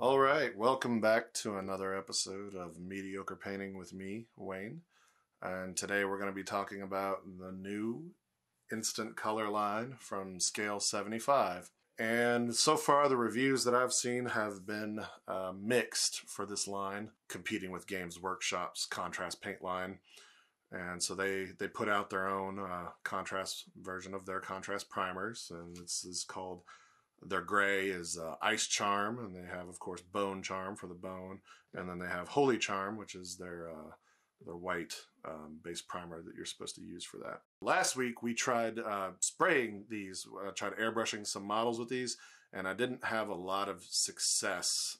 All right, welcome back to another episode of Mediocre Painting with me, Wayne. And today we're going to be talking about the new Instant Color line from Scale75. And so far the reviews that I've seen have been mixed for this line, competing with Games Workshop's Contrast Paint line. And so they put out their own contrast version of their contrast primers, and this is called... Their gray is Ice Charm, and they have, of course, Bone Charm for the bone, and then they have Holy Charm, which is their white base primer that you're supposed to use for that. Last week we tried spraying these, tried airbrushing some models with these, and I didn't have a lot of success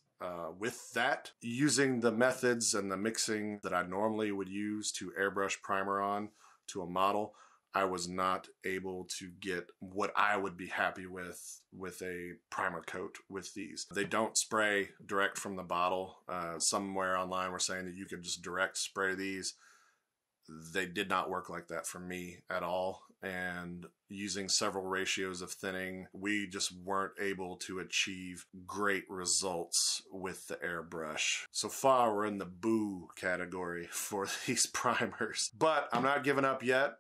with that. Using the methods and the mixing that I normally would use to airbrush primer on to a model, I was not able to get what I would be happy with a primer coat with these. They don't spray direct from the bottle. Somewhere online were saying that you could just direct spray these. They did not work like that for me at all. And using several ratios of thinning, we just weren't able to achieve great results with the airbrush. So far, we're in the boo category for these primers. But I'm not giving up yet.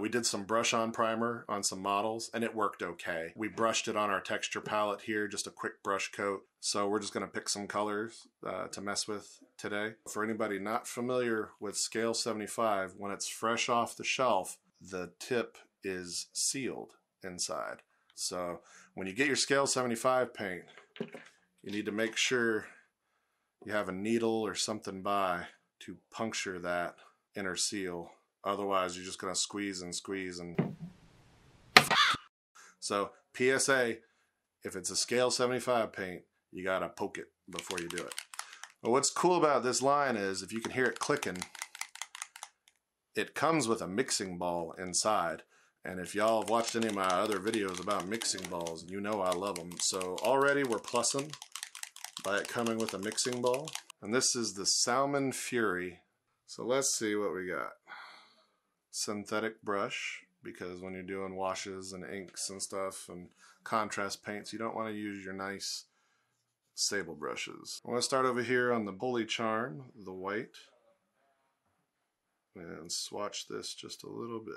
We did some brush-on primer on some models, and it worked okay. We brushed it on our texture palette here, just a quick brush coat. So we're just going to pick some colors to mess with today. For anybody not familiar with Scale75, when it's fresh off the shelf, the tip is sealed inside. So when you get your Scale75 paint, you need to make sure you have a needle or something by to puncture that inner seal. Otherwise, you're just going to squeeze and squeeze and... So, PSA, if it's a Scale75 paint, you got to poke it before you do it. But what's cool about this line is, if you can hear it clicking, it comes with a mixing ball inside. And if y'all have watched any of my other videos about mixing balls, you know I love them. So already we're plussing by it coming with a mixing ball. And this is the Salmon Fury. So let's see what we got. Synthetic brush, because when you're doing washes and inks and stuff and contrast paints, you don't want to use your nice sable brushes. I want to start over here on the Holy Charm, the white, and swatch this just a little bit.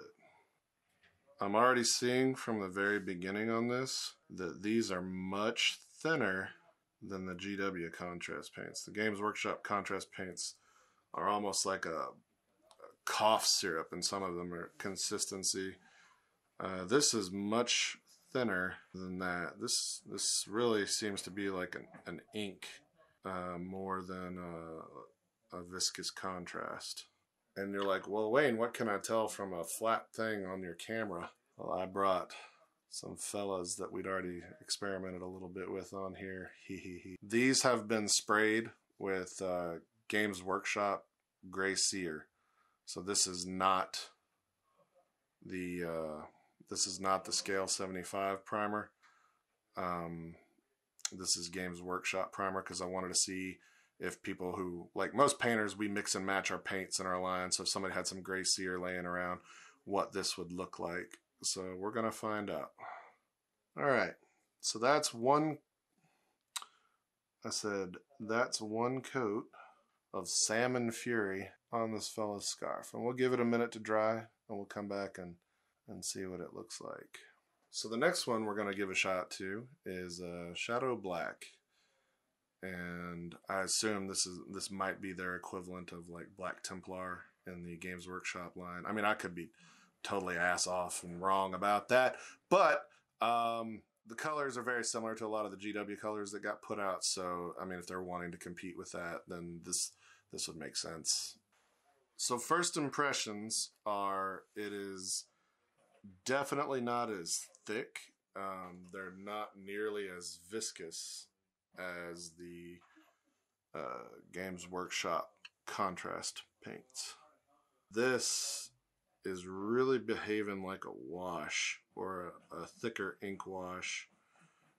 I'm already seeing from the very beginning on this that these are much thinner than the GW contrast paints. The Games Workshop contrast paints are almost like a cough syrup, and some of them are consistency. This is much thinner than that. This really seems to be like an ink more than a viscous contrast. And you're like, well, Wayne, what can I tell from a flat thing on your camera? Well, I brought some fellas that we'd already experimented a little bit with on here. These have been sprayed with Games Workshop Gray Sear. So this is not the Scale75 primer. This is Games Workshop primer, because I wanted to see if people who, like most painters, we mix and match our paints in our line. So if somebody had some Gray Sear laying around, what this would look like. So we're gonna find out. All right. So that's one. I said that's one coat of Salmon Fury on this fella's scarf, and we'll give it a minute to dry, and we'll come back and see what it looks like. So the next one we're going to give a shot to is Shadow Black, and I assume this might be their equivalent of like Black Templar in the Games Workshop line. I mean, I could be totally ass off and wrong about that, but the colors are very similar to a lot of the GW colors that got put out. So I mean, if they're wanting to compete with that, then this would make sense. So first impressions are, it is definitely not as thick. They're not nearly as viscous as the Games Workshop contrast paints. This is really behaving like a wash, or a thicker ink wash.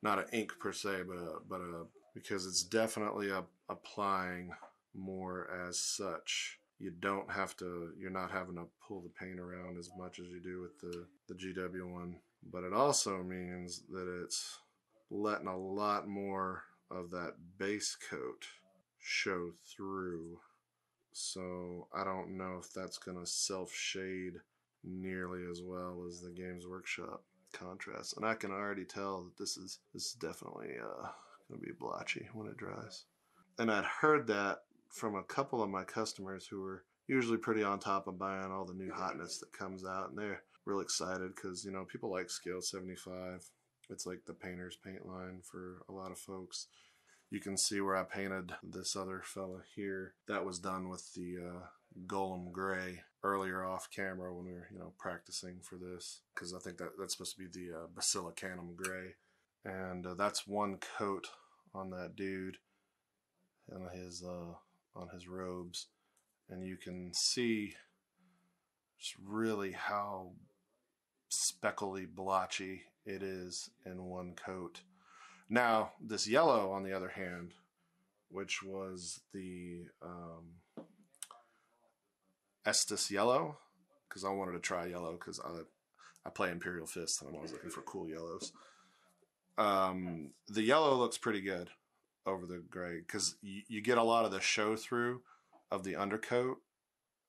Not an ink per se, but because it's definitely applying more as such. You're not having to pull the paint around as much as you do with the GW one. But it also means that it's letting a lot more of that base coat show through. So I don't know if that's going to self-shade nearly as well as the Games Workshop Contrast. And I can already tell that this is definitely going to be blotchy when it dries. And I'd heard that from a couple of my customers who were usually pretty on top of buying all the new hotness that comes out, and they're real excited because, you know, people like Scale75. It's like the painter's paint line for a lot of folks. You can see where I painted this other fella here. That was done with the Golem Gray earlier off camera when we were, you know, practicing for this, because I think that's supposed to be the Basilicanum Gray. And that's one coat on that dude and on his robes, and you can see just really how speckly blotchy it is in one coat. Now, this yellow, on the other hand, which was the Estus yellow, because I wanted to try yellow because I play Imperial Fist and I'm always looking for cool yellows. The yellow looks pretty good over the gray because you get a lot of the show through of the undercoat,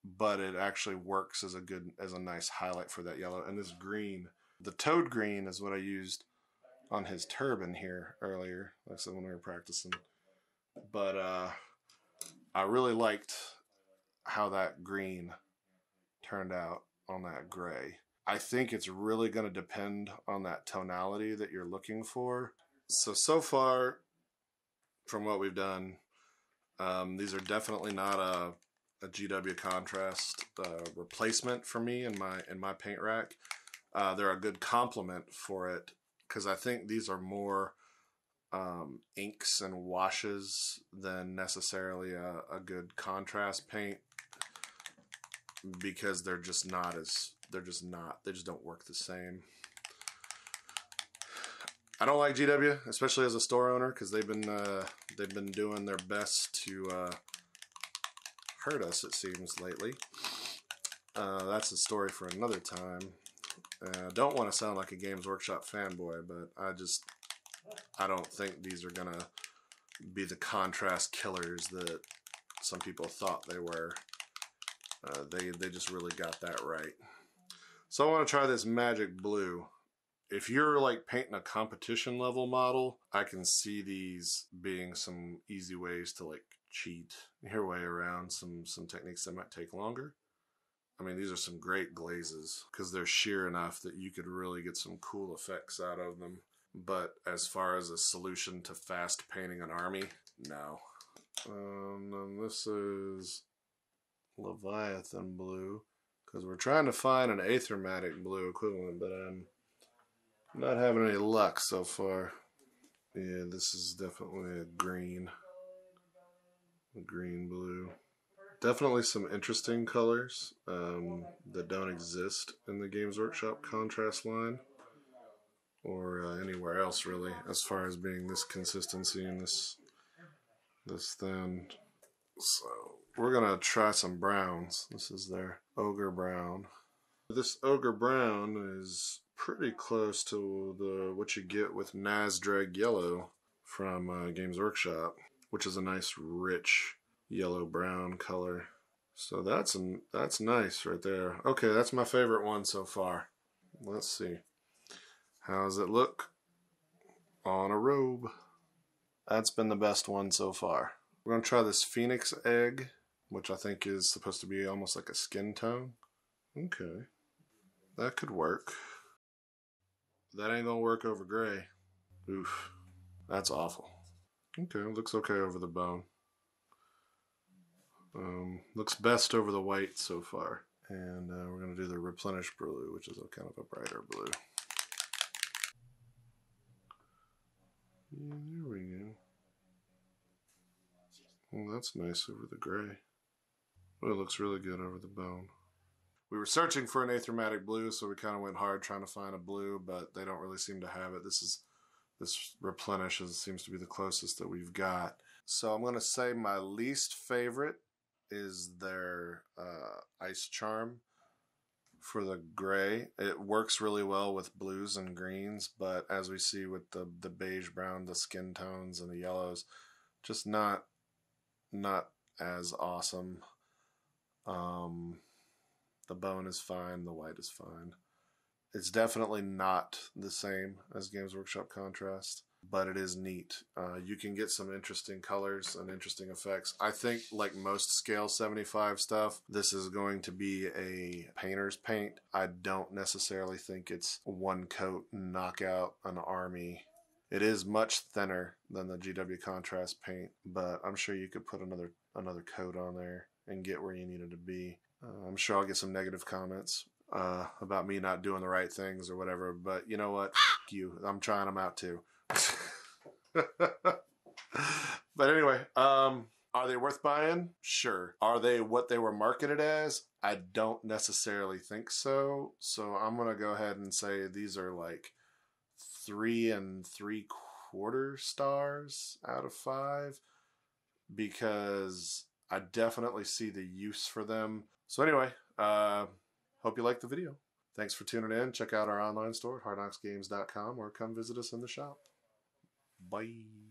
but it actually works as a nice highlight for that yellow. And this green, the toad green, is what I used on his turban here earlier, like I said, when we were practicing. But I really liked how that green turned out on that gray. I think it's really going to depend on that tonality that you're looking for. So far, from what we've done, these are definitely not a GW Contrast replacement for me in my paint rack. They're a good complement for it, because I think these are more inks and washes than necessarily a good contrast paint, because they just don't work the same. I don't like GW, especially as a store owner, because they've been doing their best to hurt us, it seems, lately. That's a story for another time. I don't want to sound like a Games Workshop fanboy, but I don't think these are gonna be the contrast killers that some people thought they were. They just really got that right. So I want to try this Magic Blue. If you're like painting a competition level model, I can see these being some easy ways to like cheat your way around some techniques that might take longer. I mean, these are some great glazes because they're sheer enough that you could really get some cool effects out of them. But as far as a solution to fast painting an army, no. And this is Leviathan Blue, because we're trying to find an Aethermatic Blue equivalent, but I'm not having any luck so far. Yeah, this is definitely a green blue. Definitely some interesting colors that don't exist in the Games Workshop Contrast line, or anywhere else really, as far as being this consistency and this thin. So we're gonna try some browns. This is their Ogre Brown. This Ogre Brown is pretty close to what you get with Nasdrag Yellow from Games Workshop, which is a nice rich yellow-brown color. So that's nice right there. Okay, that's my favorite one so far. Let's see. How does it look on a robe? That's been the best one so far. We're going to try this Phoenix Egg, which I think is supposed to be almost like a skin tone. Okay. That could work. That ain't going to work over gray. Oof. That's awful. Okay, looks okay over the bone. Looks best over the white so far. And we're going to do the Replenish Blue, which is a kind of a brighter blue. Yeah, there we go. Well, that's nice over the gray. Well, it looks really good over the bone. We were searching for an Aethermatic Blue, so we kind of went hard trying to find a blue, but they don't really seem to have it. This Replenish seems to be the closest that we've got. So I'm going to say my least favorite is their Ice Charm. for the gray. It works really well with blues and greens, but as we see with the beige brown, the skin tones and the yellows, just not as awesome. The bone is fine, the white is fine. It's definitely not the same as Games Workshop Contrast, but it is neat. You can get some interesting colors and interesting effects. I think, like most Scale75 stuff, this is going to be a painter's paint. I don't necessarily think it's one coat and knock out an army. It is much thinner than the GW Contrast paint, but I'm sure you could put another coat on there and get where you need it to be. I'm sure I'll get some negative comments about me not doing the right things or whatever, but you know what? F you. I'm trying them out too. But anyway, are they worth buying? Sure. Are they what they were marketed as? I don't necessarily think so. So I'm going to go ahead and say these are like 3 3/4 stars out of 5, because I definitely see the use for them. So anyway, hope you liked the video. Thanks for tuning in. Check out our online store at hardknocksgames.com or come visit us in the shop. Bye.